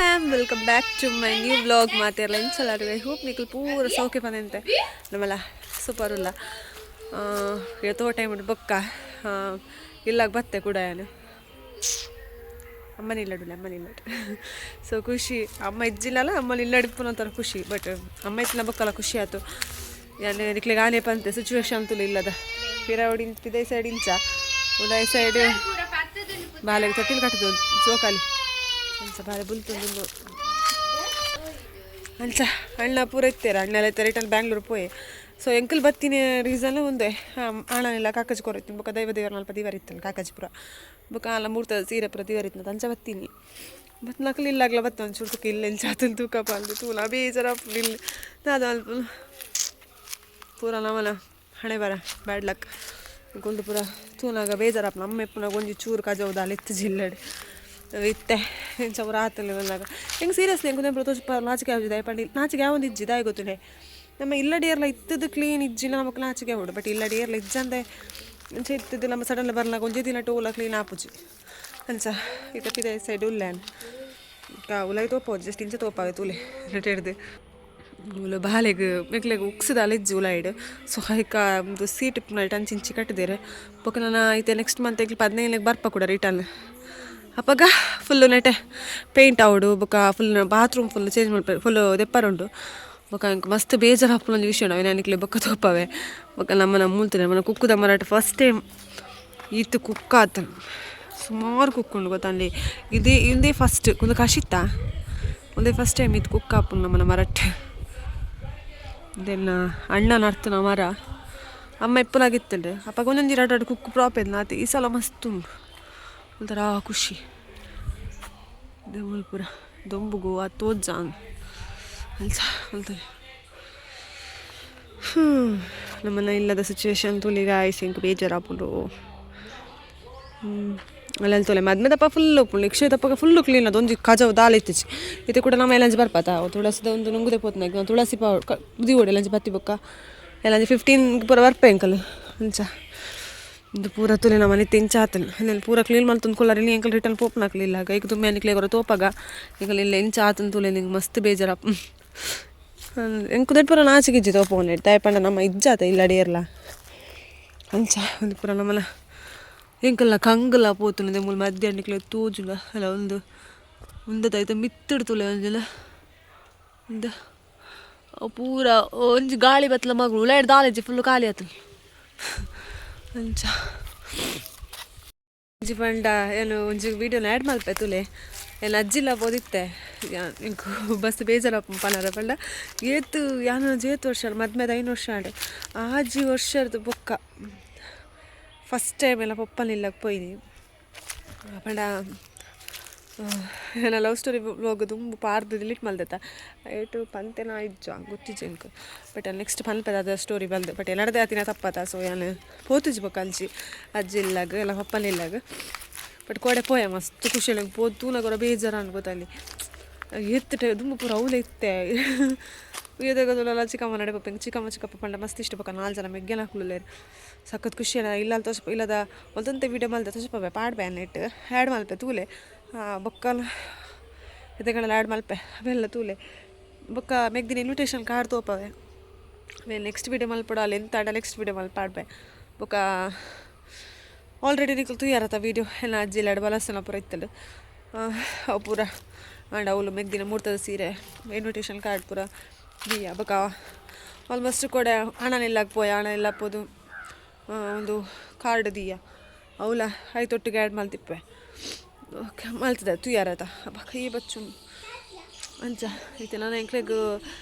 fam, welcome back to my new vlog. ಮಾತೆಲ್ಲ ಇನ್ಸಲ್ಲ hope Nikhil ಪೂರ ಸೌಖ್ಯ ಬಂದಂತೆ ನಮ್ಮಲ್ಲ ಸೂಪರ್ ಇಲ್ಲ ತೋಟ ಟೈಮ್ ಬೊಕ್ಕ ಇಲ್ಲಾಗ ಬತ್ತೆ ಕೂಡ ಏನು ಅಮ್ಮನ ಇಲ್ಲಡುಲ್ಲ ಅಮ್ಮನ ಇಲ್ಲ ಸೊ ಖುಷಿ ಅಮ್ಮ ಇಜ್ಜಿಲ್ಲಲ್ಲ ಅಮ್ಮನ ಇಲ್ಲಡಿಪ್ಪು ಅಂತಾರ ಖುಷಿ ಬಟ್ ಅಮ್ಮ ಇತ್ತಿನ ಬೊಕ್ಕಲ್ಲ ಖುಷಿ ಆಯ್ತು ಯಾನೆ ನಿಕ್ಲಿಗೆ ಆನೆ ಪಂತೆ ಸಿಚುವೇಶನ್ ಅಂತೂ ಇಲ್ಲದ ಪಿರಾವಡಿ ಪಿದೈ ಸೈಡ್ ಇಂಚ ಉದಯ ಸೈಡ್ ಬಾಲೆಗೆ ತೊಟ್ಟಿಲು ಕಟ್ಟದು ಜೋಕಾಲಿ ಅಂಚ ಬಾಳೆ ಬುಲ್ತುಂಡು ಅಂಚ ಅಣ್ಣ ಪೂರ ಇತ್ತೀರ ಅಣ್ಣೆಲ್ಲ ಇತ್ತು ರಿಟರ್ನ್ ಬ್ಯಾಂಗ್ಳೂರು ಪೋಯ್ ಸೊ ಎಂಕಲ್ ಬತ್ತಿನ ರೀಸನ್ ಒಂದೇ ಅಣ್ಣನಿಲ್ಲ ಕಾಕಜಿ ಕೊರತ್ತೀನಿ ಬೊಕ್ಕ ದೈವ ದೇವರ ನಲ್ಪ ದಿವರ ಇತ್ತಲ್ಲ ಕಾಕಜಿಪುರ ಬೊಕ್ಕ ಅಲ್ಲ ಮೂರ್ತ ಸೀರೆ ಪುರ ದಿವರ ಇತ್ತು ಅಂಚ ಬತ್ತೀನಿ ಬತ್ ನಕಲಿ ಇಲ್ಲಾಗ್ಲ ಬತ್ತ ಒಂದು ಚೂರ್ತಕ್ಕೆ ಇಲ್ಲ ಇಲ್ಲಿ ಚಾತಲ್ ತೂಕ ಪಾಲ್ದು ತೂಲ ಬೇಜಾರ ಇಲ್ಲಿ ಅದು ಅಲ್ಪ ಪೂರ ನಮ್ಮನ ಹಣೆ ಬರ ಬ್ಯಾಡ್ ಲಕ್ ಗೊಂದು ಪೂರ ತೂನಾಗ ಬೇಜಾರಪ್ಪ ನಮ್ಮ ಪುನಃ ಒಂಜಿ ಚೂರು ಕಜೌದಾಲ ಇತ್ತು ಜಿಲ್ಲೆಡೆ ಇತ್ತೆ ಇಂಚ ಅವ್ರು ಆತಲ್ಲಿ ಬಂದಾಗ ಹೆಂಗೆ ಸೀರಿಯಸ್ಲಿ ಹೆಂಗೆ ಪುರ ತೋಚ್ ನಾಚಿಕೆ ಆಗಿದೆ ಪಂಡಿ ನಾಚಿಕೆ ಯಾವೊಂದು ಇಜ್ಜಿದ ಗೊತ್ತಿದೆ ನಮ್ಮ ಇಲ್ಲಡಿಯರ್ಲ ಇತ್ತದು ಕ್ಲೀನ್ ಇಜ್ಜಿಲ್ಲ ನಮಗೆ ನಾಚಿಕೆ ಹುಡು ಬಟ್ ಇಲ್ಲಡಿಯರ್ಲ ಇಜ್ಜಂದೆ ಇಂಚ ಇತ್ತದ್ದು ನಮ್ಮ ಸಡನ್ಲಿ ಬರ್ಲಾಗ ಒಂಜೇ ದಿನ ಟೋಲ ಕ್ಲೀನ್ ಆಪುಜಿ ಅಂಚ ಇತಪ್ಪಿದೆ ಸೈಡ್ ಉಲ್ಲೇನ್ ಉಲಾಯಿ ತೋಪೋದು ಜಸ್ಟ್ ಇಂಚ ತೋಪಾವೆ ತೂಲೆ ರಿಟೇರ್ದು ಉಲ ಬಾಲೆಗೆ ಮೆಕ್ಲೆಗೆ ಉಕ್ಸದಲ್ಲ ಇಜ್ಜಿ ಉಲಾಯ್ಡ್ ಸೊ ಹೈಕ ಒಂದು ಸೀಟ್ ನೈಟ್ ಅಂಚಿಂಚಿ ಕಟ್ಟಿದೇರೆ ಬೊಕ್ಕ ನಾನು ಐತೆ ನೆಕ್ಸ್ಟ್ ಮಂತ್ 15ಕ್ಕೆ ಬರ್ಪ ಕೂಡ ರಿಟರ್ನ್ ಅಪ್ಪಾಗ ಫುಲ್ಲು ನೆಟೆ ಪೇಂಟ್ ಆವಡು ಬೊಕ್ಕ ಫುಲ್ ಬಾತ್ರೂಮ್ ಫುಲ್ ಚೇಂಜ್ ಮಾಡ್ಬೇಕು ಫುಲ್ಲು ದೆಪ್ಪರುಂಡು ಬೊಕ್ಕ ಇಂಕ ಮಸ್ತ್ ಬೇಜಾರು ಹಾಪುನ ಒಂದು ವಿಷಯ ನಾವು ನನಗೆ ಬೊಕ್ಕ ತೋಪವೆ ಬೊಕ್ಕ ನಮ್ಮನ ಮೂಲ್ತದೆ ನಮ್ಮನ ಕುಕ್ಕುದ ಮರಾಠ ಫಸ್ಟ್ ಟೈಮ್ ಈತು ಕುಕ್ಕ ಆತ ಸುಮಾರು ಕುಕ್ಕುಂಡು ಗೊತ್ತಲ್ಲಿ ಇದೇ ಫಸ್ಟ್ ಒಂದು ಕಷಿತ್ತ ಒಂದೇ ಫಸ್ಟ್ ಟೈಮ್ ಇದು ಕುಕ್ಕ ಹಾಪುನ ನಮ್ಮನ ಮರಾಠ ದೆನ್ನ ಅಣ್ಣನ ಅರ್ಥನ ಮರ ಅಮ್ಮ ಎಪ್ಪಲಾಗಿತ್ತಂಡೆ ಅಪ್ಪಾಗ ಒಂದೊಂದು ಎರಡು ಕುಕ್ಕು ಪ್ರಾಪ್ ಇಲ್ಲ ಆತ ಈ ಸಲ ಮಸ್ತ್ ಉಂಡು ಒಂಥರ ಖುಷಿ ದೇವಲ್ಪುರ ದೊಂಬುಗು ಆ ತೋಜಾನ್ ಅಲ್ಸ ಅಂತಾರೆ ನಮ್ಮನ್ನ ಇಲ್ಲದ ಸಿಚುವೇಶನ್ ತುಲಿಗ ಆಯ್ಸಿ ಇಂಕ ಬೇಜಾರಾಪುಂಡು ಅಲ್ಲೆಲ್ಲ ತೊಲೆ ಮದ್ಮೆದಪ್ಪ ಫುಲ್ಲು ಉಪ್ಪು ನಿಕ್ಷೆ ತಪ್ಪಾಗ ಫುಲ್ಲು ಕ್ಲೀನ್ ಅದೊಂದು ಕಜವು ದಾಲ್ ಇತ್ತಿಚ್ಚಿ ಇದು ಕೂಡ ನಮ್ಮ ಎಲ್ಲಂಜಿ ಬರ್ಪಾತ ತುಳಸಿದ ಒಂದು ನುಂಗುದೆ ಪೋತ್ನಾಗ ತುಳಸಿ ಬುದಿ ಓಡಿ ಎಲ್ಲಂಜಿ ಬತ್ತಿ ಬೊಕ್ಕ ಎಲ್ಲಂಜಿ 15 ಪೂರ ಬರ್ಪೆ ಅಂಕಲ್ ಅಂಚ ಇದು ಪೂರ ತುಲೆ ನಮ್ಮ ಮನೆ ತಿಂಚ ಆತನ ಅಲ್ಲಿ ಪೂರ ಕ್ಲೀನ್ ಮಾಡ್ತಂದು ಕೊಲ್ಲಾರಿ ನೀ ಎಂಕಲ್ ರಿಟರ್ನ್ ಪೋಪ್ನಾಕ್ಲಿಲ್ಲ ಈಗ ತುಂಬ ನಿಕ್ಲೆ ಗೊರ ತೋಪಾಗ ಈಗ ಇಲ್ಲ ಎಂಚ ಆತನ ತುಲೆ ನಿಂಗೆ ಮಸ್ತ್ ಬೇಜಾರಪ್ಪ ಎಂಕು ದೊಡ್ಡ ಪೂರ ನಾಚಿಗಿಜ್ಜಿ ತೋಪೋನೆ ತಾಯಪಂಡ ನಮ್ಮ ಇಜ್ಜಾತ ಇಲ್ಲ ಅಡಿಯರ್ಲ ಅಂಚ ಒಂದು ಪೂರ ನಮ್ಮಲ್ಲ ಎಂಕಲ್ಲ ಕಂಗಲ್ಲ ಪೋತುನದೆ ಮೂಲ ಮಧ್ಯಾಹ್ನಕ್ಲೆ ತೋಜುಲ ಅಲ್ಲ ಒಂದು ತಾಯ್ತ ಮಿತ್ತಿಡ್ ತುಲೆ ಒಂಜಲ ಒಂದು ಪೂರ ಒಂಜಿ ಗಾಳಿ ಬತ್ತಲ ಮಗಳು ಉಳಾಡ್ ದಾಲೆಜ್ಜಿ ಫುಲ್ಲು ಖಾಲಿ ಆತನ ಅಂಚ ಒಂಜಿ ಪಂಡ ಏನು ಒಂಜಿ ವೀಡಿಯೋನ ಆ್ಯಡ್ ಮಲ್ಪೆ ತುಲೆ ಏನು ಅಜ್ಜಿಲ್ಲ ಬೋದಿತ್ತೆ ಇಂಕು ಬಸ್ ಬೇಜಾರಪ್ಪ ಪನರ ಪಂಡ ಏತು ಯಾನು ಜೇತು ವರ್ಷ ಮದ್ಮೆದ 5 ವರ್ಷ ಆಂಡೆ ಆಜಿ ವರ್ಷದ ಬೊಕ್ಕ ಫಸ್ಟ್ ಟೈಮ್ ಎಲ್ಲ ಪಪ್ಪನಿಲ್ಲ ಪೋಯ್ನಿ ಪಂಡ ಏನ ಲವ್ ಸ್ಟೋರಿ ವ್ಲಾಗ್ ತುಂಬ ಪಾರ್ದು ಡಿಲೀಟ್ ಮಲ್ದತ್ತ ಏಟು ಪಂತೆನ ಇಜ್ಜ ಗೊತ್ತಿಜ್ಜ ಇಂಕ ಬಟ್ ನೆಕ್ಸ್ಟ್ ಪನ್ಪದ ಅದ ಸ್ಟೋರಿ ಬಲ್ದೆ ಬಟ್ ಎಲ್ಲರದೇ ಆತಿನ ತಪ್ಪತ್ತ ಸೊ ಏನು ಪೋತುಜ್ ಬೊಕ್ಕ ಅಲ್ಜಿ ಅಜ್ಜಿ ಇಲ್ಲಾಗ ಎಲ್ಲ ಪಪ್ಪನಿಲ್ಲಾಗ ಬಟ್ ಕೋಡೆ ಪೋಯ ಮಸ್ತ್ ಖುಷಿ ಇಲ್ಲ ಪೋತು ನಗರ ಬೇಜಾರ ಅನ್ಕೋತಲ್ಲಿ ಎತ್ತಟೆ ತುಂಬ ಪೂರ ಅವಲೆ ಇತ್ತೆ ಉಯ್ಯದಾಗದಲ್ಲ ಚಿಕ್ಕಮ್ಮ ನಡೆ ಪಪ್ಪ ಚಿಕ್ಕಪ್ಪ ಪಂಡ ಮಸ್ತ್ ಇಷ್ಟ ಬೊಕ್ಕ 4 ಜನ ಮೆಗ್ಗೆನ ಹಾಕ್ಲುಲ್ಲೇರು ಸಖತ್ ಖುಷಿ ಅಲ್ಲ ಇಲ್ಲ ಅಲ್ಲಿ ತೋಸಪ್ಪ ಇಲ್ಲದ ಒಂದಂತೆ ವೀಡಿಯೋ ಮಲ್ದೆ ತೋಸಪ್ಪ ಪಾಡ್ಬೆ ನೆಟ್ ಆ್ಯಡ್ ಮಲ್ಪೆ ತೂಲೆ ಬೊಕ್ಕಲ ಇದೆಗಳೆಲ್ಲ ಆ್ಯಡ್ ಮಲ್ಪೆ ಅವೆಲ್ಲ ತೂಲೆ ಬೊಕ್ಕ ಮೆಗ್ದಿನ ಇನ್ವಿಟೇಷನ್ ಕಾರ್ಡ್ ತೋಪವೆ ನೆಕ್ಸ್ಟ್ ವೀಡಿಯೋ ಮಲ್ಪಡ ಅಲ್ಲಿ ಎಂತ ಆಡ ನೆಕ್ಸ್ಟ್ ವೀಡಿಯೋ ಮಲ್ಪಾಡ್ಬೆ ಬೊಕ್ಕ ಆಲ್ರೆಡಿ ನಿಖಲ್ ತೂಯಾರತ್ತ ವೀಡಿಯೋ ಎಲ್ಲ ಅಜ್ಜಿ ಎರಡು ಬಲಸನ ಪೂರ ಇತ್ತಲು ಅವು ಪೂರ ಆಂಡ ಅವಳು ಮೆಗ್ದಿನ ಮೂರ್ತದ ಸೀರೆ ಇನ್ವಿಟೇಷನ್ ಕಾರ್ಡ್ ಪೂರ ದಿಯ ಬೊಕ್ಕ ಆಲ್ಮೋಸ್ಟ್ ಕೊಡೆ ಹಣನಿಲ್ಲಾಗ ಪೋಯ ಹಣ ಇಲ್ಲ ಪೋದು ಒಂದು ಕಾರ್ಡ್ ದಿಯ ಅವಳ ಐತೊಟ್ಟಿಗೆ ಆ್ಯಡ್ ಮಲ್ತಿಪ್ಪೆ ಓಕೆ ಮಲ್ತದ ತುಯಾರತ ಬಕ್ಕ ಈ ಬಚ್ಚು ಅಂಚ ಐತೆ ನಾನು ಎಂಕ್ಲೆಗ್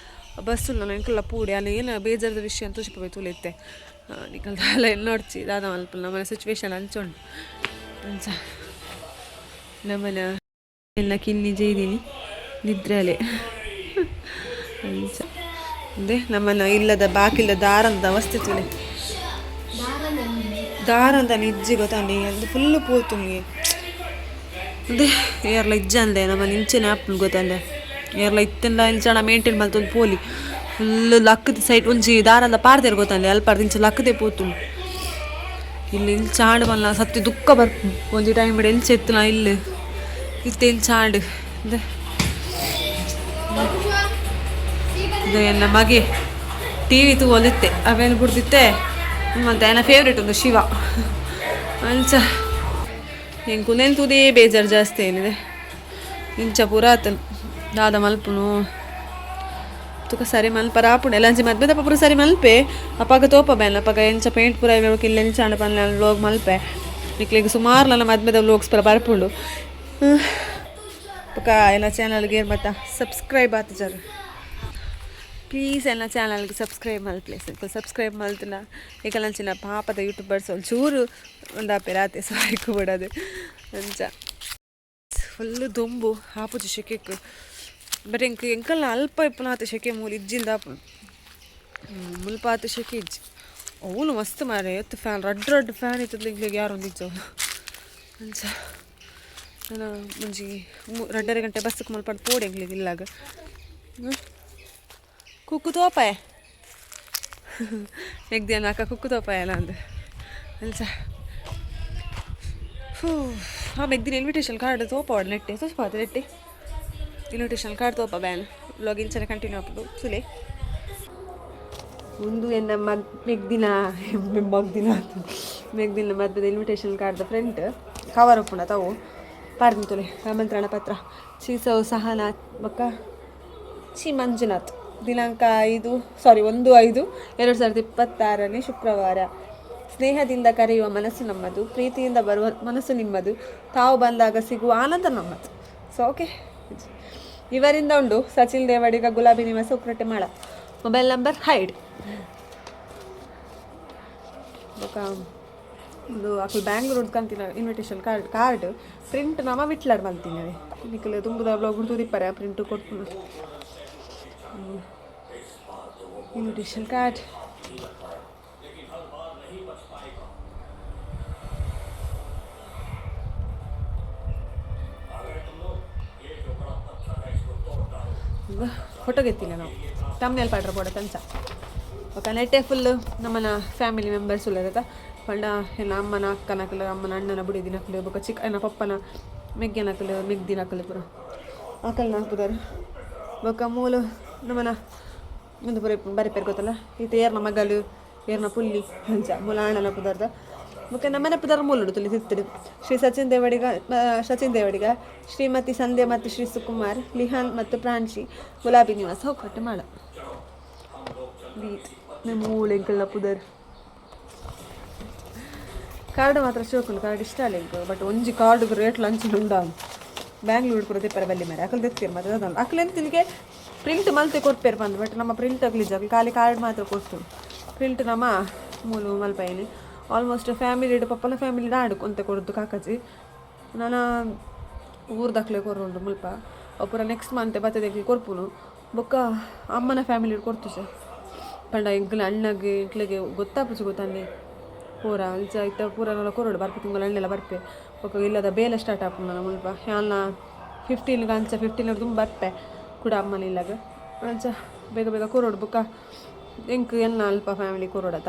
ಬಸ್ಸು ನಾನು ಎಂಕಲ್ಲ ಪೂಡಿ ಅಲ್ಲಿ ಏನು ಬೇಜಾರದ ವಿಷಯ ಅಂತ ತೋಚಿಪ್ಪೆ ತುಲಿತ್ತೆ ನಿಕಲ್ದ ಅಲ್ಲ ಏನು ನೋಡ್ಚಿ ದಾದ ಮಲ್ಪ ನಮ್ಮನೆ ಸಿಚುವೇಶನ್ ಅಂಚೊಂಡು ಅಂಚ ನಮ್ಮನೆ ಎಲ್ಲ ಕಿನ್ನಿ ಜೈದೀನಿ ನಿದ್ರೆಲೆ ಅಂಚ ಅದೇ ನಮ್ಮನ್ನ ಇಲ್ಲದ ಬಾಕಿಲ್ಲ ದಾರಂದ ಅವಸ್ಥೆ ತುಲೆ ದಾರಂದ ನಿಜ್ಜಿ ಗೊತ್ತಾಂಡಿ ಅದು ಫುಲ್ಲು ಪೋತು ನಿಮಗೆ ಅದೇ ಏರ್ಲ ಇಜ್ಜ ಅಂದೆ ನಮ್ಮ ಇಂಚೆನೆ ಆಪ್ನು ಗೊತ್ತಂದೆ ಏರ್ಲ ಇತ್ತೆಲ್ಲ ಇಂಚಣ ಮೇಂಟೈನ್ ಮಲ್ತೊಂದು ಪೋಲಿ ಫುಲ್ಲು ಲಕ್ಕದ ಸೈಡ್ ಒಂಜಿ ದಾರಂದ ಪಾರ್ದೇರು ಗೊತ್ತಂದೆ ಅಲ್ಪಾರ್ದು ಇಂಚ ಲಕ್ಕದೆ ಪೋತು ಇಲ್ಲಿ ಇಲ್ಲಿ ಚಾಂಡು ಮಲ್ಲ ಸತ್ತಿ ದುಃಖ ಬರ್ಪು ಒಂಜಿ ಟೈಮ್ ಬಿಡ ಎಲ್ಚೆ ಎತ್ತುನ ಇಲ್ಲಿ ಇತ್ತೆ ಇಲ್ಲಿ ಚಾಂಡು ಅದೇ ಇದು ಎಲ್ಲ ಮಗೆ ಟಿ ವಿ ತೂವಲಿತ್ತೆ ಅವೇನು ಬಿಡ್ದಿತ್ತೆ ಮತ್ತು ನನ್ನ ಫೇವ್ರೇಟ್ ಒಂದು ಶಿವ ಅಂಚ ಹೆಂಗೆ ಕುನೆಂತುದೇ ಬೇಜಾರು ಜಾಸ್ತಿ ಏನಿದೆ ಇಂಚ ಪುರಾತನ ದಾದ ಮಲ್ಪುನು ತುಕ ಸರಿ ಮಲ್ಪರ ಆಪುಂಡು ಎಲ್ಲಂಚಿ ಮದ್ವೆ ತಪ್ಪ ಪೂರ ಸರಿ ಮಲ್ಪೆ ಅಪ್ಪಾಗ ತೋಪ ಬೇನ ಅಪ್ಪಾಗ ಎಂಚ ಪೇಂಟ್ ಪೂರ ಇವಾಗ ಇಲ್ಲ ಎಂಚ ಅಂಡ ಪನ್ಲ ಲೋಗ್ ಮಲ್ಪೆ ನಿಕ್ಲಿಗೆ ಸುಮಾರು ನನ್ನ ಮದ್ವೆದ ಲೋಗ್ಸ್ ಪರ ಬರ್ಪುಂಡು ಪಕ್ಕ ಎಲ್ಲ ಚಾನಲ್ಗೆ ಮತ್ತು ಸಬ್ಸ್ಕ್ರೈಬ್ ಆತ ಜರ ಪ್ಲೀಸ್ ಎಲ್ಲ ಚಾನಲ್ಗೆ ಸಬ್ಸ್ಕ್ರೈಬ್ ಮಲ್ಪ್ಲೆ ಸ್ವಲ್ಪ ಸಬ್ಸ್ಕ್ರೈಬ್ ಮಲ್ತನ ಈಗ ನಂಚಿನ ಪಾಪದ ಯೂಟ್ಯೂಬರ್ಸ್ ಒಂಚೂರು ಒಂದು ಆಪೆ ರಾತೆ ಸಾಯ್ಕು ಬಿಡೋದು ಅಂಚ ಫುಲ್ಲು ದೊಂಬು ಹಾಪುಜಿ ಶೆಕೆಕ್ ಬಟ್ ಎಂಕಲ್ನ ಅಲ್ಪ ಇಪ್ಪನಾತ ಶೆಕೆ ಮೂಲ ಇಜ್ಜಿಂದ ಮುಲ್ಪಾತ ಶೆಕೆ ಇಜ್ಜಿ ಅವನು ಮಸ್ತ್ ಮಾರೆ ಎತ್ತು ಫ್ಯಾನ್ ರಡ್ ಫ್ಯಾನ್ ಇತ್ತದ ಇಂಗ್ಲಿಗೆ ಯಾರು ಒಂದಿಜ್ಜು ಅಂಚ ನಾನು ಮುಂಜಿ 2:30 ಗಂಟೆ ಬಸ್ಸಕ್ಕೆ ಮಲ್ಪಟ್ಟು ಪೋಡಿ ಎಂಗ್ಲಿಗೆ ಇಲ್ಲಾಗ ಕುಕ್ಕು ತೋಪಾಯ ಎಗ್ದಿಯನ್ನ ಅಕ್ಕ ಕುಕ್ಕು ತೋಪಾಯ ಅಲ್ಲ ಅಂದು ಅಂಚ ಮೆಗ್ದಿನ ಇನ್ವಿಟೇಷನ್ ಕಾರ್ಡ್ ತೋಪಾಡು ನೆಟ್ಟೆ ತೋಪಾದ ನೆಟ್ಟೆ ಇನ್ವಿಟೇಷನ್ ಕಾರ್ಡ್ ತೋಪ ಬ್ಯಾನ್ ಲಾಗಿನ್ ಚೆನ್ನಾಗಿ ಕಂಟಿನ್ಯೂ ಆಗ್ಬೋದು ಸುಲೆ ಒಂದು ಎನ್ನ ಮೆಗ್ದಿನ ಮದ್ವೆದ ಇನ್ವಿಟೇಷನ್ ಕಾರ್ಡ್ದ ಫ್ರಂಟ್ ಕವರ್ ಒಪ್ಪುಂಡ ತಾವು ಪಾರ್ದಿನ ತೊಲೆ ಆಮಂತ್ರಣ ಪತ್ರ ಶ್ರೀಸೌ ಸಹನಾಥ್ ಬಕ್ಕ ಮಂಜುನಾಥ್ ದಿನಾಂಕ 1/5/2026 ಶುಕ್ರವಾರ. ಸ್ನೇಹದಿಂದ ಕರೆಯುವ ಮನಸ್ಸು ನಮ್ಮದು, ಪ್ರೀತಿಯಿಂದ ಬರುವ ಮನಸ್ಸು ನಿಮ್ಮದು, ತಾವು ಬಂದಾಗ ಸಿಗುವ ಆನಂದ ನಮ್ಮದು. ಸೊ ಓಕೆ, ಇವರಿಂದ ಉಂಡು ಸಚಿನ್ ದೇವಡಿಗ, ಗುಲಾಬಿ ನಿವಾಸ, ಉಕ್ರಟ್ಟೆ ಮಾಳ. ಮೊಬೈಲ್ ನಂಬರ್ ಹೈಡ್ ಒಂದು ಅಕ್ಕಳು ಬ್ಯಾಂಗ್ಳೂರ್ ಉಡ್ಕೊಂತೀನಿ ಇನ್ವಿಟೇಷನ್ ಕಾರ್ಡ್ ಪ್ರಿಂಟ್ ನಮ್ಮ ವಿಟ್ಲಾಡ್ ಮಾಡ್ತೀನಿ ನಿಕ್ಕಲು ತುಂಬದ ಬ್ಲಾಗ್ ತುದಿಪ್ಪರೆ ಪ್ರಿಂಟು ಕೊಟ್ಟು ಇನ್ವಿಟೇಷನ್ ಕಾರ್ಡ್ ಫೋಟೋಗೆತ್ತಿಲ್ಲ ನಾವು ತಮ್ಮನೇಲಿ ಪಾಡ್ರ ಬೋಡ ತಂಚ ఒక నెట్టే ఫుల్ ನಮ್ಮನ ಫ್ಯಾಮಿಲಿ ಮೆಂಬರ್ಸ್ ಉಳ್ಳದ ಪಂಡ ಎಲ್ಲ ಅಮ್ಮನ ಅಕ್ಕನಕಲು, ಅಮ್ಮನ ಅಣ್ಣನ ಬುಡಿ ನಕಲು, ಬೊಕ ಚಿಕ್ಕ ಪಪ್ಪನ ಮೆಗ್ಗೆನಕಲು, ಮೆಗ್ದಿ ನಕಲು ಪುರ ಆಕಲ್ನ ಹಾಕ್ಬುದಾರ. ಬೊಕ ಮೂಲು ನಮ್ಮನ ಮುಂದೆ ಪುರ ಬರಿಪೇರು ಗೊತ್ತಲ್ಲ, ಈತ ಏರ್ನ ಮಗಲು ಏರ್ನ ಪುಲ್ಲಿ ಹಂಚ ಮೂಲ ಅಣ್ಣನ ಪುದಾರ್ದ. ಬೊಕ ನಮ್ಮನೆ ಪುದಾರ ಮೂಲು ತುಲಿ ತಿತ್ತಡು ಶ್ರೀ ಸಚಿನ್ ದೇವಡಿಗ, ಶ್ರೀಮತಿ ಸಂಧ್ಯಾ ಮತ್ತು ಶ್ರೀ ಸುಕುಮಾರ್, ಲಿಹಾನ್ ಮತ್ತು ಪ್ರಾಂಶಿ, ಗುಲಾಬಿ ನಿವಾಸ, ಉಕ್ರಟ್ಟೆ ಮಾಳ. ಮೂಳೆಂಕಲ್ಲ ಪುದರ್ ಕಾರ್ಡ್ ಮಾತ್ರ ಶೋಕುಂಡು, ಕಾರ್ಡ್ ಇಷ್ಟ ಅಲ್ಲ ಇಂಕ. ಬಟ್ ಒಂಜಿ ಕಾರ್ಡ್ ರೇಟ್ ಲಂಚಿನ ಉಂಡ ಬ್ಯಾಂಗ್ಳೂರ್ ಪುರ ತಿಪ್ಪರ ಬಲ್ಲಿ ಮಾರೆ ಅಕಲ್ ತೆಗ್ತೀರಿ ಮತ್ತೆ ಅದಲ್ಲ ಅಕ್ಲೆಂತ ತಿನ್ಗೆ ಪ್ರಿಂಟ್ ಮಲ್ತೆ ಕೊಟ್ಪೇರು ಬಂದು. ಬಟ್ ನಮ್ಮ ಪ್ರಿಂಟ್ ಆಗ್ಲಿಜ್ ಆಗಲಿ ಖಾಲಿ ಕಾರ್ಡ್ ಮಾತ್ರ ಕೊಟ್ಟು ಪ್ರಿಂಟ್ ನಮ್ಮ ಮೂಲು ಮಲ್ಪೈನಿ ಆಲ್ಮೋಸ್ಟ್ ಫ್ಯಾಮಿಲಿ ಪಪ್ಪನ ಫ್ಯಾಮಿಲಿ ಆಡು ಕೊಂತೆ ಕೊಡೋದು ಕಾಕಜಿ. ನಾನು ಊರ್ದಾಕ್ಲೆ ಕೊರೋಂಡು ಮುಲ್ಪ ಪೂರ ನೆಕ್ಸ್ಟ್ ಮಂತ್ ಬತ್ತದಕ್ಕೆ ಕೊರ್ಪುನು. ಬೊಕ್ಕ ಅಮ್ಮನ ಫ್ಯಾಮಿಲಿ ಕೊಡ್ತು ಸರ್ ಪಂಡ ಇಂಕ್ಲ ಅಣ್ಣಗೆ ಇಂಕ್ಲೆಗೆ ಗೊತ್ತಾಪುಚು ಗೊತ್ತನ್ನಿ ಪೂರ ಅಂಚ ಇತ್ತ ಪೂರನೆಲ್ಲ ಕೊರೋಡು ಬರ್ಪೆ ತಿಂಗಳು ಅಣ್ಣೆಲ್ಲ ಬರ್ಪೆ ಬೊಕ್ಕ ಇಲ್ಲದ ಬೇಲೆ ಸ್ಟಾರ್ಟ್ ಆಪು ನಾನು ಮುಲ್ಪ ಯಾಲ್ನ 15ಗೆ ಅಂಚ 15 ತುಂಬ ಬರ್ಪೆ ಕೂಡ ಅಮ್ಮನ ಇಲ್ಲಾಗ ಅಂಚ ಬೇಗ ಬೇಗ ಕೊರೋಡು. ಬೊಕ್ಕ ಎಂಕ್ ಎನ್ನ ಅಲ್ಪ ಫ್ಯಾಮಿಲಿ ಕೊರೋಡತ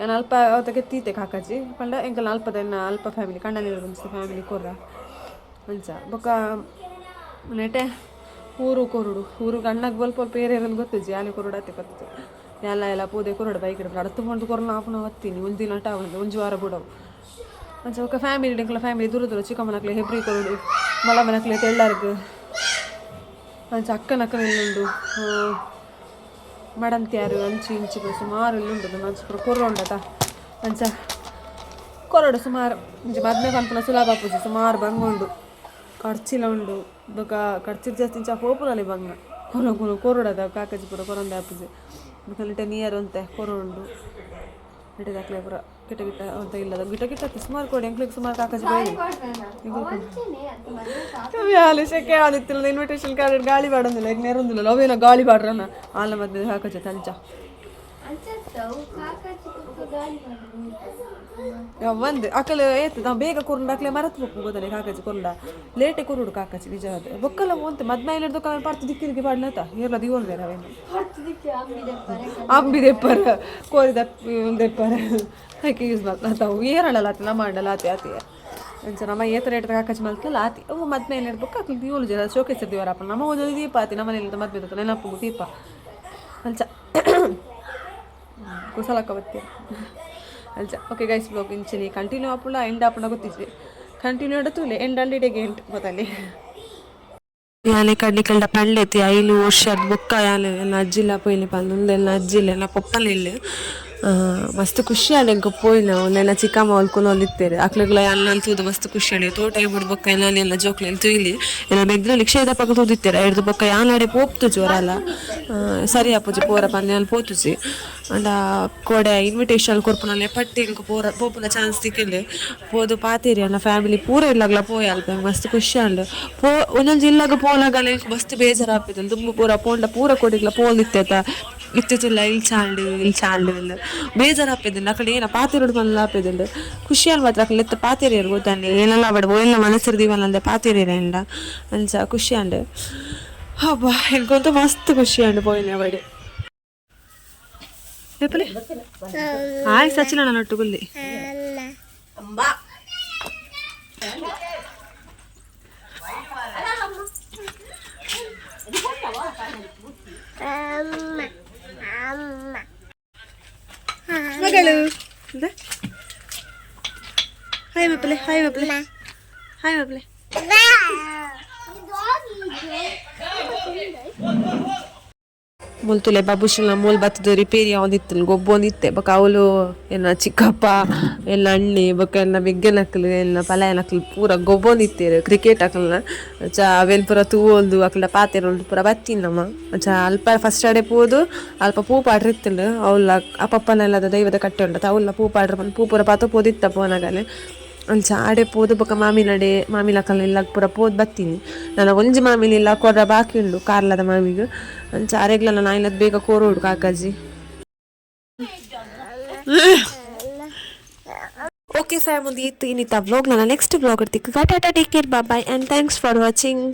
ಏನು ಅಲ್ಪ ಅವತ್ತಕ್ಕೆ ತೀತೆ ಕಾಕಾಜಿ ಪಂಡ ಎಂಕಲ್ ಅಲ್ಪದ ಎನ್ನ ಅಲ್ಪ ಫ್ಯಾಮಿಲಿ ಕಂಡನಿಲ್ಲ ಫ್ಯಾಮಿಲಿ ಕೊರ್ರ ಅಂಚ. ಬೊಕ್ಕ ನೆಟೆ ಊರು ಕೊರೋಡು ಊರಿಗೆ ಅಣ್ಣಗೆ ಸ್ವಲ್ಪ ಬೇರೆ ಇರೋದು ಗೊತ್ತಿಜ್ಜಿ ಯಾಲೆ ಕೊರೋಡತ್ತೆ ಗೊತ್ತು ಎಲ್ಲ ಪೂದೆ ಕೊರೋಡು ಬೈಕ್ ಇಡ್ಬಿಟ್ಟು ಅಡುತ್ತು ಕೊರೋನಾ ಆಪುನ ಒತ್ತೀನಿ ಒಂದಿನ ಅಟ ಒಂದು ವಾರ ಬಿಡವು ಅಂಚ ఒక ಫ್ಯಾಮಿಲಿ ಎಂಕಲ ಫ್ಯಾಮಿಲಿ ದೂರ ಚಿಕ್ಕಮ್ಮನಕ್ಲೆ ಹೆಬ್ರಿ ಕೊರೋಡು ಮಲಮನಕ್ಲೆ ತೆಳ್ಳರ್ಗು ಅಂಚ ಅಕ್ಕನಕ್ಕನ ಇಲ್ಲುಂಡು ಮಡಂತ್ಯಾರು ಅಂಚಿ ಇಂಚಿಗೆ ಸುಮಾರು ಇಲ್ಲುಂಡು ಅಂಚ ಕೊರೋಂಡತ ಅಂಚ ಕೊರೋಡು ಸುಮಾರು ಇಂಚಿ ಮದ್ಮೆ ಕನ್ಪುನ ಸುಲಭ ಪೂಜೆ ಸುಮಾರು ಬಂಗುಂಡು ಖರ್ಚಿಲ ಉಂಡು. ಬೊಕ ಖರ್ಚಿದ ಜಾಸ್ತಿ ಇಂಚ ಪೋಪುರಲ್ಲಿ ಬಂಗ ಕೊರೋಡದ ಕಾಕಜಿ ಪುರ ಕೊರೊಂದೆ ಆಪುಜಿ ಬೊಕ ಲಿಟ ನಿಯರ್ ಅಂತೆ ಕೊರೋಂಡು ಇಟದಾಕ್ಲೆ ಪುರ ಗಿಟ ಅಂತ ಇಲ್ಲದ ಗಿಟ ಸುಮಾರು ಕೊಡಿ ಎಂಕ್ಲಿಗೆ ಸುಮಾರು ಕಾಕಜಿ ಬೇಡಿ ಯಾಲೆ ಸೆಕೆ ಆದಿತ್ತಿಲ್ಲ ಇನ್ವಿಟೇಷನ್ ಕಾರ್ಡ್ ಗಾಳಿ ಬಾಡೊಂದಿಲ್ಲ ಈಗ ನೆರೊಂದಿಲ್ಲ ಅವೇನೋ ಗಾಳಿ ಬಾಡ್ರನ ಆಲ ಮಧ್ಯೆ ಕಾಕಜಿ ತಂಚ ಒಂದು ಅಕಲ್ ಏತ್ ನಾವು ಬೇಗ ಕೊರಂಡು ಅಕ್ಲೆ ಮರತ್ ಬೇಕು ಗೊತ್ತಾನೆ ಕಾಕಜಿ ಕೊರಂಡ ಲೇಟೆ ಕೊರುಡು ಕಾಕಜಿ ನಿಜವಾದ ಬೊಕ್ಕಲ್ಲ ಒಂತೆ ಮದ್ಮೈಲ ಹಿಡ್ದು ಪಾರ್ತು ದಿಕ್ಕಿರಿಗೆ ಪಾಡ್ನತ ಏರ್ಲ ದಿವಲ್ ಬೇರೆ ಅವೇನು ಅಂಬಿದೆಪ್ಪರ ಕೋರಿದ ದೆಪ್ಪರ ಹಾಕಿ ಯೂಸ್ ಮಾಡ್ತಾವು ಏರಳಲ್ಲ ನಮ್ಮ ಮಾಡಲ್ಲ ಆತೆ ಅಂಚ ನಮ್ಮ ಏತರ ಇಡ್ದಾಗ ಹಾಕಚ್ಚಿ ಮಲ್ತಲ್ಲ ಆತಿ ಅವು ಮದ್ಮೆ ಏನು ಇಡ್ಬೇಕು ಹಾಕಿ ಏಳು ಜನ ಶೋಕೇಸ್ ಇದ್ದೀವರಪ್ಪ ನಮ್ಮ ಒಂದು ದೀಪ ಆತಿ ನಮ್ಮ ಮನೇಲಿ ಮದ್ಮೆ ಇರ್ತದೆ ನೆನಪು ದೀಪ ಅಂಚ ಕುಸಲಕ್ಕ ಬತ್ತೀರ ಅಂಚ ಓಕೆ ಗೈಸ್ ಬ್ಲಾಗ್ ಇಂಚಿನಿ ಕಂಟಿನ್ಯೂ ಆಪುಲ್ಲ ಎಂಡ್ ಆಪುಣ ಗೊತ್ತಿದ್ವಿ ಕಂಟಿನ್ಯೂ ಆಡತ್ತೂಲೆ ಎಂಡ್ ಅಲ್ಲಿಡೆಗೆ ಎಂಟು ಗೊತ್ತಲ್ಲಿ ಯಾನೆ ಕಡ್ಲಿಕಲ್ಡ ಪಂಡೆತಿ ಐಲು ವರ್ಷದ ಬೊಕ್ಕ ಯಾನೆ ಎಲ್ಲ ಅಜ್ಜಿಲ್ಲ ಪೋಯ್ಲಿ ಪಂದೆಲ್ಲ ಅಜ್ಜಿಲ್ಲ ಎಲ್ಲ ಪೊಪ್ಪಲಿಲ್ಲ ಮಸ್ತ್ ಖುಷಿ ಆಡೆ ಎಂಕ ಪೋಯ್ನ ಒಂದೆಲ್ಲ ಚಿಕ್ಕಮ್ಮ ಹೊಲ್ಕೊಂಡು ಹೊಲಿತ್ತೇರೆ ಅಕ್ಲೆಗ್ಲ ಅನ್ನ ತೂದು ಮಸ್ತ್ ಖುಷಿ ಆಡೆ ತೋಟ ಬಿಡ್ ಬೊಕ್ಕ ಎಲ್ಲ ಜೋಕ್ಲೆಲ್ಲ ತುಯ್ಲಿ ಎಲ್ಲ ಬೆಗ್ರಲ್ಲಿ ಕ್ಷೇದ ಪಕ್ಕ ತೂದಿತ್ತೇರೆ ಹಿಡ್ದು ಬೊಕ್ಕ ಯಾನಾಡೆ ಪೋಪ್ತು ಜೋರಲ್ಲ ಸರಿ ಅಪ್ಪುಜಿ ಪೋರ ಪಂದೆ ಅಲ್ಲಿ ಪೋತುಜಿ ಅಂಡ ಕೋಡೆ ಇನ್ವಿಟೇಷನ್ ಕೊರ್ಪುನಲ್ಲಿ ಪಟ್ಟಿ ಇಂಕ ಪೋಪುನ ಚಾನ್ಸ್ ತಿಕ್ಕಲೆ ಪೋದು ಪಾತೇರಿ ಅನ್ನ ಫ್ಯಾಮಿಲಿ ಪೂರ ಇಲ್ಲಾಗ್ಲ ಪೋಯ ಅಲ್ಪ ಮಸ್ತ್ ಖುಷಿ ಅಂಡ್ ಒಂದೊಂದು ಜಿಲ್ಲಾಗ ಪೋಲಾಗಲ್ಲ ಮಸ್ತ್ ಬೇಜಾರು ಹಾಪಿದಲ್ಲ ತುಂಬ ಪೂರ ಪೋಂಡ ಪೂರ ಕೊಡಿಗ್ಲ ಪೋಲಿತ್ತೇತ ಇತ್ತಿಲ್ಲ ಇಲ್ಲಿ ಚಾಂಡು ಇಲ್ಲ ಬೇಜಾರು ಹಾಪಿದಿಲ್ಲ ಆ ಕಡೆ ಏನ ಪಾತೇರಿ ಮಲ್ಲ ಹಾಪಿದಿಲ್ಲ ಖುಷಿಯಲ್ಲಿ ಮಾತ್ರ ಅಕ್ಲೆ ಎತ್ತ ಪಾತೇರಿ ಗೊತ್ತಾನೆ ಏನೆಲ್ಲ ಬಡ ಎಲ್ಲ ಮನಸ್ಸಿರ್ದೀವಲ್ಲ ಅಂದೆ ಪಾತೇರಿ ಎಂಡ ಅಂಚ ಖುಷಿ ಅಂಡ್ ಹಬ್ಬ ಎನ್ಕೊಂತ ಮಸ್ತ್ ಖುಷಿ ಅಂಡ್ ಪೋಯಿನ ಬಡಿ ಆಯ್ ಸಚಿನ ನಾನು ಒಟ್ಟುಗುಲ್ಲಿ ಮಗಳು ಹಾಯ್ ಮಪ್ಪಲೆ ಹಾಯ್ ಮಪ್ಪಲೆ ಹಾಯ್ ಮಪ್ಪಲೆ ಮುಲ್ತುಲೆ ಬಾಬುಶಿನ ಮೂಲ್ ಬತ್ತದ ರಿಪೇರಿ ಅವನಿತ್ತು ಗೊಬ್ಬ ಒಂದಿತ್ತೆ ಬಕ ಅವಳು ಏನ ಚಿಕ್ಕಪ್ಪ ಎಲ್ಲ ಅಣ್ಣಿ ಬೊಕ್ಕ ಎಲ್ಲ ಬೆಗ್ಗೆನಕ್ಲು ಎಲ್ಲ ಪಲಾಯನಕ್ಲು ಪೂರ ಗೊಬ್ಬ ಒಂದಿತ್ತೇರು ಕ್ರಿಕೆಟ್ ಹಾಕಲ್ನ ಚ ಅವೆಲ್ ಪೂರ ತೂವಲ್ದು ಅಕ್ಲ ಪಾತೆರೊಂದು ಪೂರ ಬತ್ತಿನಮ್ಮ ಚ ಅಲ್ಪ ಫಸ್ಟ್ ಅಡೆ ಪೋದು ಅಲ್ಪ ಪೂ ಪಾಡ್ರ ಇತ್ತಲು ಅವಳ ಅಪ್ಪಪ್ಪನೆಲ್ಲದ ದೈವದ ಕಟ್ಟೆ ಉಂಟು ಅವಳ ಪೂ ಪಾಡ್ರ ಬಂದು ಪೂ ಪೂರ ಪಾತ ಪೋದಿತ್ತ ಪೋನಾಗಲೆ ಅಂಚ ಆಡೆ ಪೋದು ಬೊಕ್ಕ ಮಾಮಿನಡೆ ಮಾಮಿಲಕಲ್ನ ಇಲ್ಲ ಪೂರ ಪೋದು ಬತ್ತೀನಿ ನಾನು ಒಂಜಿ ಮಾಮಿಲಿ ಇಲ್ಲ ಕೊರ್ರ ಬಾಕಿ ಉಂಡು ಕಾರ್ಲದ ಮಾಮಿಗೆ ಅಂಚ ಅರೆಗ್ಲಲ್ಲ ನಾ ಇಲ್ಲದ ಬೇಗ ಕೋರೋಡು ಕಾಕಾಜಿ ಓಕೆ ಫ್ಯಾಮ್ ಒಂದು ಇತ್ತು ಇನ್ನಿತ್ತ ವ್ಲಾಗ್ ನಾನು ನೆಕ್ಸ್ಟ್ ವ್ಲಾಗ್ ಇರ್ತಿಕ್ಕೆ tata take care bye and thanks for watching.